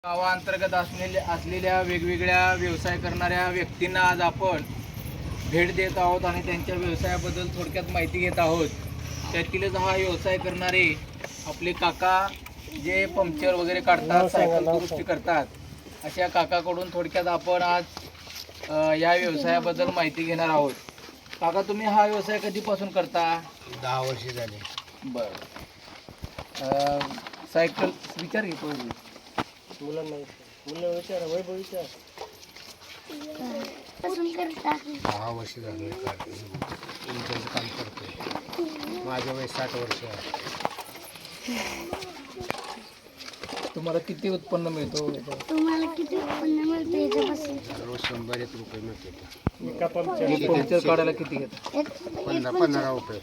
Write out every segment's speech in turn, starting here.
गावाअंतर्गत असलेल्या वेगवेगळ्या व्यवसाय करणाऱ्या व्यक्तींना आज आपण भेट देत आहोत आणि त्यांच्या व्यवसायाबद्दल थोडक्यात माहिती घेत आहोत. त्यातीलच हा व्यवसाय करणारे आपले काका जे पंक्चर वगैरे काढतात, सायकल दुरुस्ती करतात, अशा काकाकडून थोडक्यात आपण आज या व्यवसायाबद्दल माहिती घेणार आहोत. काका, तुम्ही हा व्यवसाय कधीपासून करता? 10 वर्ष झाले. बरं. सायकल विचार घेतो मुलांना विचार वैभव विचार. 10 वर्ष झाले तुमचं काम करतोय. माझं वय 60 वर्ष आहे. तुम्हाला किती उत्पन्न मिळतो? तुम्हाला किती उत्पन्न मिळतं याच्यापासून? रोज 100 रुपये मिळते. पंक्चर काढायला किती घेतात? 15 रुपये.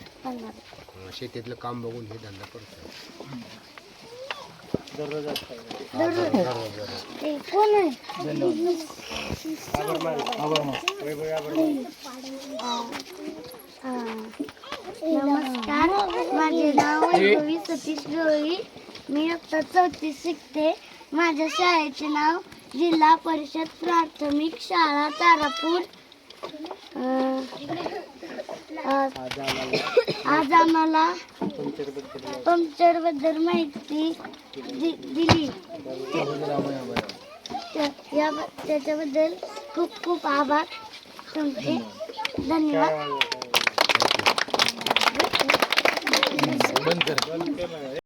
शेतीतलं काम बघून हे धंदा करतो. कोण आहे? नमस्कार, माझे नाव वैभवी सतीश गवळी. मी इयत्ता 4थी शिकते. माझ्या शाळेचे नाव जिल्हा परिषद प्राथमिक शाळा तारापूर. आज आम्हाला पंक्चर बद्दल माहिती दिली. त्याच्याबद्दल खूप खूप आभार तुमचे. धन्यवाद.